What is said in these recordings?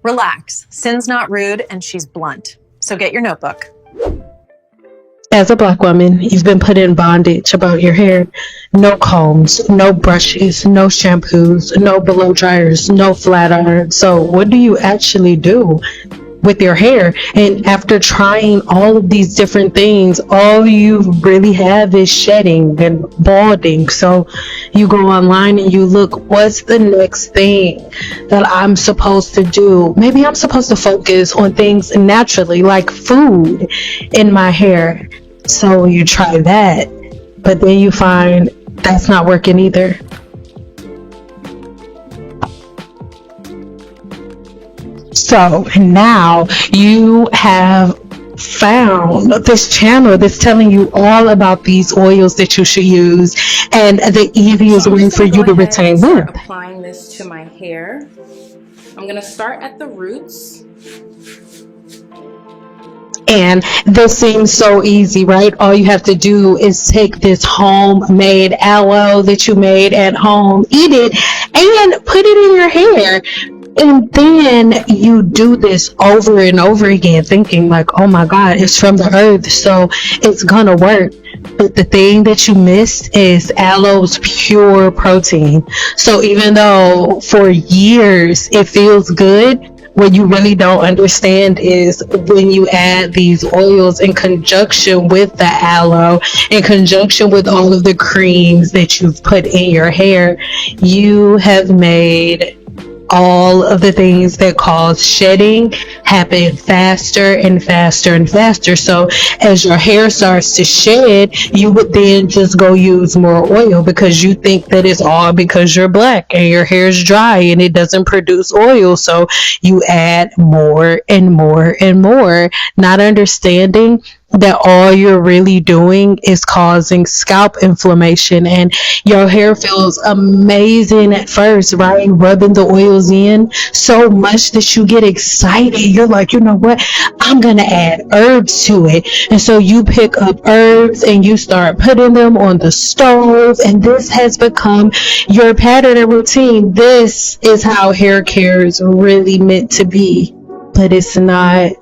Relax. Sin's not rude and she's blunt. So get your notebook. As a Black woman, you've been put in bondage about your hair. No combs, no brushes, no shampoos, no blow dryers, no flat iron. So what do you actually do with your hair? And after trying all of these different things, all you really have is shedding and balding. So you go online and you look, what's the next thing that I'm supposed to do? Maybe I'm supposed to focus on things naturally, like food in my hair. So you try that, but then you find that's not working either. So now you have found this channel that's telling you all about these oils that you should use and the easiest way for you to retain length. Applying this to my hair. I'm going to start at the roots. And this seems so easy, right? All you have to do is take this homemade aloe that you made at home, eat it, and put it in your hair. And then you do this over and over again, thinking like, oh my God, it's from the earth, so it's gonna work. But the thing that you missed is aloe's pure protein. So even though for years it feels good, what you really don't understand is when you add these oils in conjunction with the aloe, in conjunction with all of the creams that you've put in your hair, you have made all of the things that cause shedding happen faster and faster and faster. So as your hair starts to shed, you would then just go use more oil because you think that it's all because you're Black and your hair is dry and it doesn't produce oil. So you add more and more and more, not understanding that all you're really doing is causing scalp inflammation, and your hair feels amazing at first, right? Rubbing the oils in so much that you get excited. You're like, you know what? I'm gonna add herbs to it. And so you pick up herbs and you start putting them on the stove, and this has become your pattern and routine. This is how hair care is really meant to be, but it's not.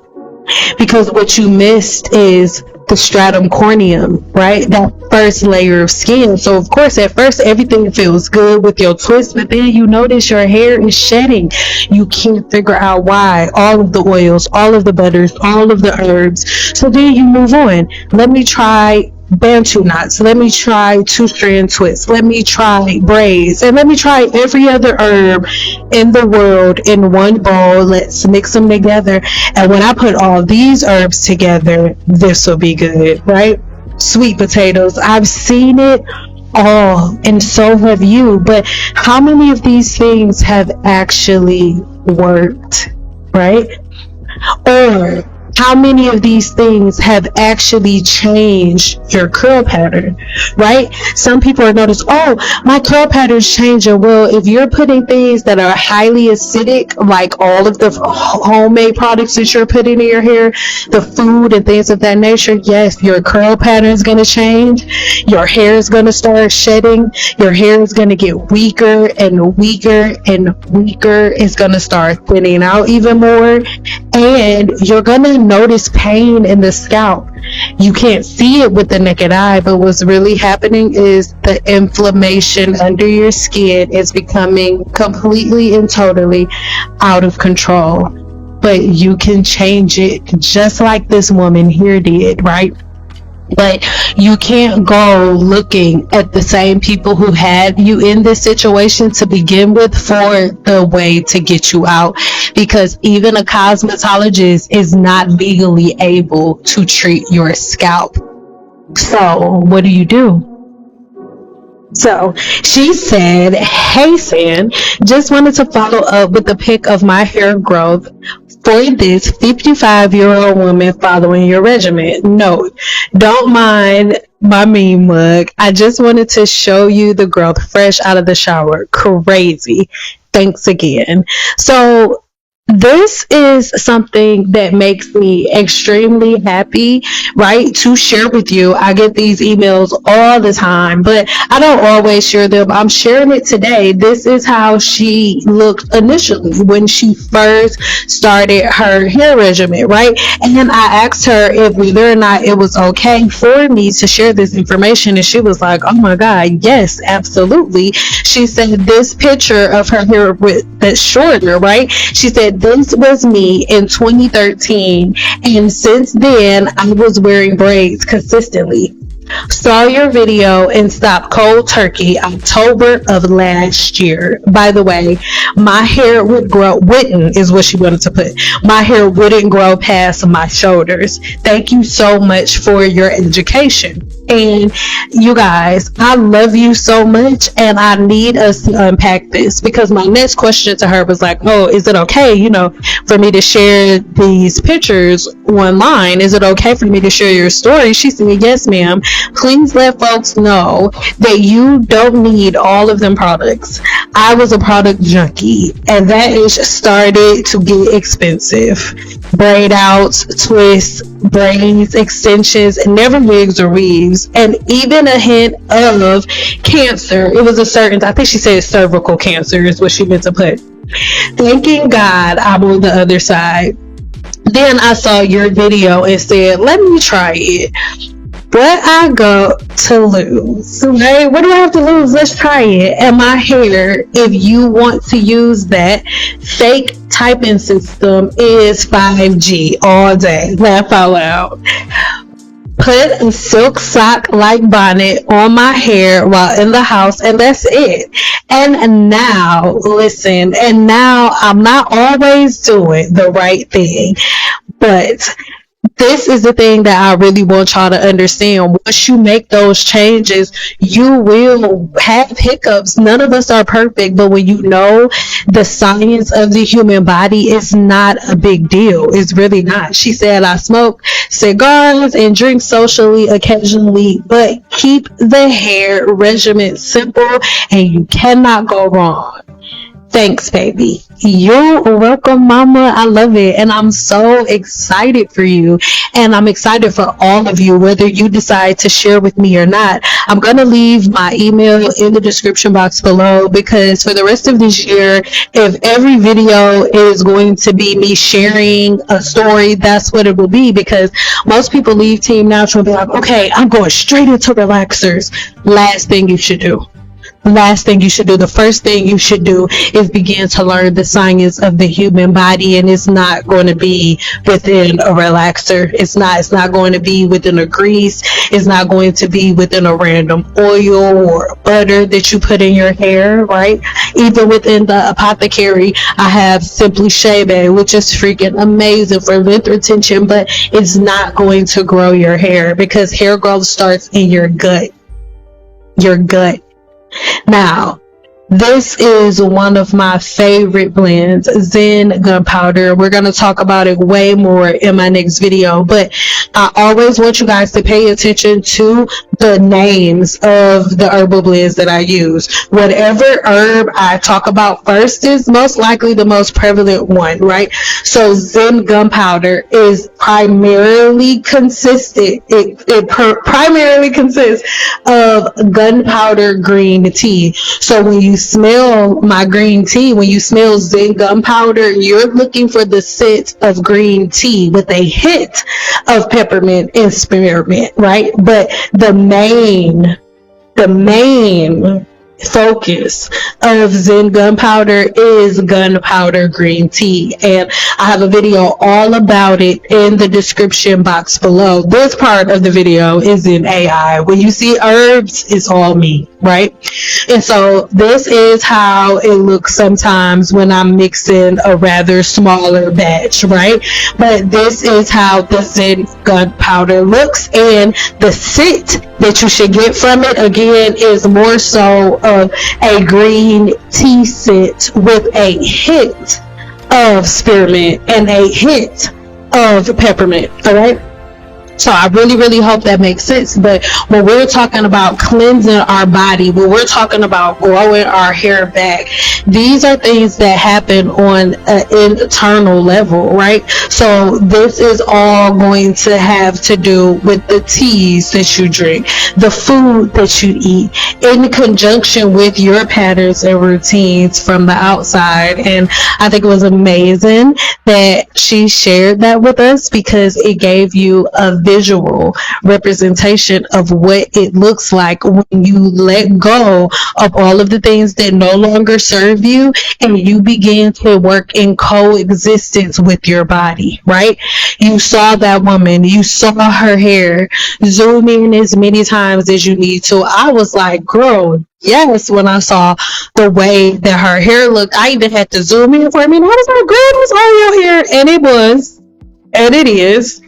Because what you missed is the stratum corneum, right? That first layer of skin. So of course, at first, everything feels good with your twist, but then you notice your hair is shedding. You can't figure out why. All of the oils, all of the butters, all of the herbs. So then you move on. Let me try Bantu knots. Let me try two-strand twists. Let me try braids. And let me try every other herb in the world in one bowl. Let's mix them together. And when I put all these herbs together, this will be good, right? Sweet potatoes. I've seen it all, and so have you. But how many of these things have actually worked, right? Or how many of these things have actually changed your curl pattern, right? Some people are noticed, oh, my curl pattern's changing. Well, if you're putting things that are highly acidic, like all of the homemade products that you're putting in your hair, the food and things of that nature, yes, your curl pattern is going to change. Your hair is going to start shedding. Your hair is going to get weaker and weaker and weaker. It's going to start thinning out even more. And you're going to notice pain in the scalp. You can't see it with the naked eye, but what's really happening is the inflammation under your skin is becoming completely and totally out of control. But you can change it just like this woman here did, right? But you can't go looking at the same people who had you in this situation to begin with for the way to get you out, because even a cosmetologist is not legally able to treat your scalp. So what do? So she said, hey San, just wanted to follow up with the pic of my hair growth for this 55-year-old woman following your regimen. No, don't mind my mean mug. I just wanted to show you the growth fresh out of the shower. Crazy. Thanks again. So this is something that makes me extremely happy, right? To share with you. I get these emails all the time, but I don't always share them. I'm sharing it today. This is how she looked initially when she first started her hair regimen, right? And then I asked her if whether or not it was okay for me to share this information, and she was like, "Oh my God, yes, absolutely." She said this picture of her hair with that's shorter, right? She said this was me in 2013, and since then I was wearing braids consistently. Saw your video and stopped cold turkey October of last year. By the way, my hair wouldn't is what she wanted to put. My hair wouldn't grow past my shoulders. Thank you so much for your education. And you guys, I love you so much, and I need us to unpack this, because my next question to her was like, "Oh, is it okay, for me to share these pictures online? Is it okay for me to share your story?" She said, "Yes, ma'am. Please let folks know that you don't need all of them products. I was a product junkie, and that is started to get expensive. Braid outs, twists, braids, extensions, never wigs or weaves, and even a hint of cancer." It was I think she said cervical cancer is what she meant to put. "Thanking God I'm on the other side. Then I saw your video and said, let me try it. What I got to lose, right? What do I have to lose? Let's try it. And my hair, if you want to use that fake typing system, is 5G all day. Laugh out loud. Put a silk sock like bonnet on my hair while in the house, and that's it. And now, listen, and now I'm not always doing the right thing, but this is the thing that I really want y'all to understand. Once you make those changes, you will have hiccups. None of us are perfect, but when you know the science of the human body, it's not a big deal. It's really not. She said, "I smoke cigars and drink socially occasionally, but keep the hair regimen simple and you cannot go wrong." Thanks, baby. You're welcome, mama. I love it. And I'm so excited for you. And I'm excited for all of you, whether you decide to share with me or not. I'm going to leave my email in the description box below, because for the rest of this year, if every video is going to be me sharing a story, that's what it will be. Because most people leave Team Natural and be like, okay, I'm going straight into relaxers. Last thing you should do. The first thing you should do is begin to learn the science of the human body, and it's not going to be within a relaxer. It's not going to be within a grease. It's not going to be within a random oil or butter that you put in your hair, right? Even within the apothecary, I have Simply Shave, which is freaking amazing for length retention, but it's not going to grow your hair, because hair growth starts in your gut. Now, this is one of my favorite blends, Zen Gunpowder. We're going to talk about it way more in my next video, but I always want you guys to pay attention to the names of the herbal blends that I use. Whatever herb I talk about first is most likely the most prevalent one, right? So Zen Gunpowder is primarily consistent. It primarily consists of gunpowder green tea. So when you smell my green tea, when you smell Zen Gunpowder, you're looking for the scent of green tea with a hint of peppermint and spearmint, right? But the main focus of Zen Gunpowder is gunpowder green tea, and I have a video all about it in the description box below. This part of the video is in AI. When you see herbs, it's all me, right? And so this is how it looks sometimes when I'm mixing a rather smaller batch, right? But this is how the Zen Gunpowder looks, and the scent that you should get from it, again, is more so of a green tea scent with a hint of spearmint and a hint of peppermint. All right, So I really, really hope that makes sense. But when we're talking about cleansing our body, when we're talking about growing our hair back, these are things that happen on an internal level, right? So this is all going to have to do with the teas that you drink, the food that you eat, in conjunction with your patterns and routines from the outside. And I think it was amazing that she shared that with us, because it gave you a visual representation of what it looks like when you let go of all of the things that no longer serve you, and you begin to work in coexistence with your body, right? You saw that woman, you saw her hair. Zoom in as many times as you need to. I was like, girl, yes, when I saw the way that her hair looked. I even had to zoom in for a minute. I was like, girl, it's all your hair. And it was, and it is.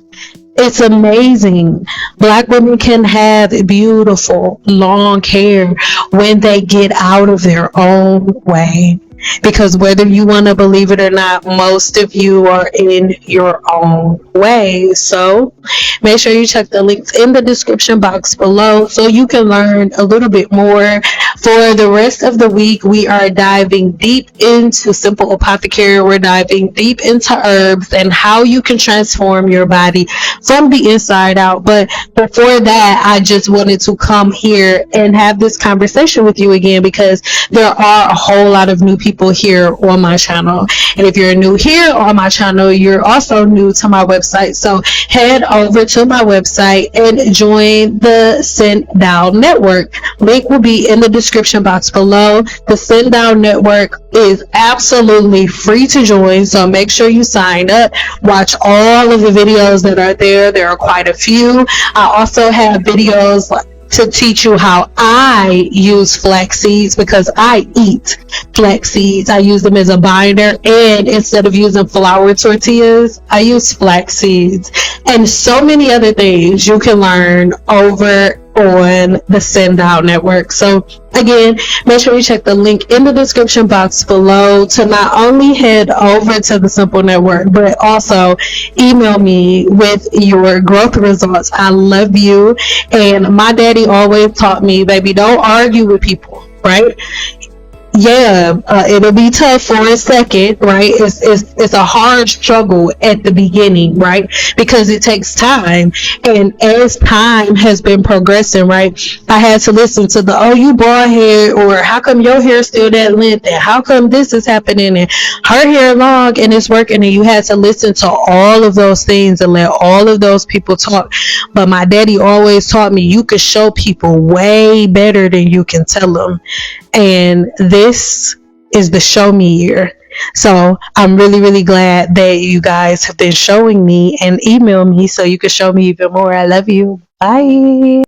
It's amazing. Black women can have beautiful long hair when they get out of their own way. Because whether you want to believe it or not, most of you are in your own way. So make sure you check the links in the description box below so you can learn a little bit more. For the rest of the week, we are diving deep into simple apothecary. We're diving deep into herbs and how you can transform your body from the inside out. But before that, I just wanted to come here and have this conversation with you again, because there are a whole lot of new people here on my channel. And if you're new here on my channel, you're also new to my website. So head over to my website and join the Send Down Network. Link will be in the description box below. The Send Down Network is absolutely free to join, so make sure you sign up. Watch all of the videos that are there. There are quite a few. I also have videos to teach you how I use flax seeds, because I eat flax seeds. I use them as a binder, and instead of using flour tortillas, I use flax seeds, and so many other things you can learn over on the Send Out Network. So again, make sure you check the link in the description box below to not only head over to the Simple Network, but also email me with your growth results. I love you. And my daddy always taught me, baby, don't argue with people, right? Yeah, it'll be tough for a second, right? It's a hard struggle at the beginning, right? Because it takes time, and as time has been progressing, right, I had to listen to the, oh, you bald head, or how come your hair still that length, and how come this is happening, and her hair long and it's working, and you had to listen to all of those things and let all of those people talk. But my daddy always taught me, you could show people way better than you can tell them. And this is the show me year. So I'm really, really glad that you guys have been showing me, and email me so you can show me even more. I love you. Bye.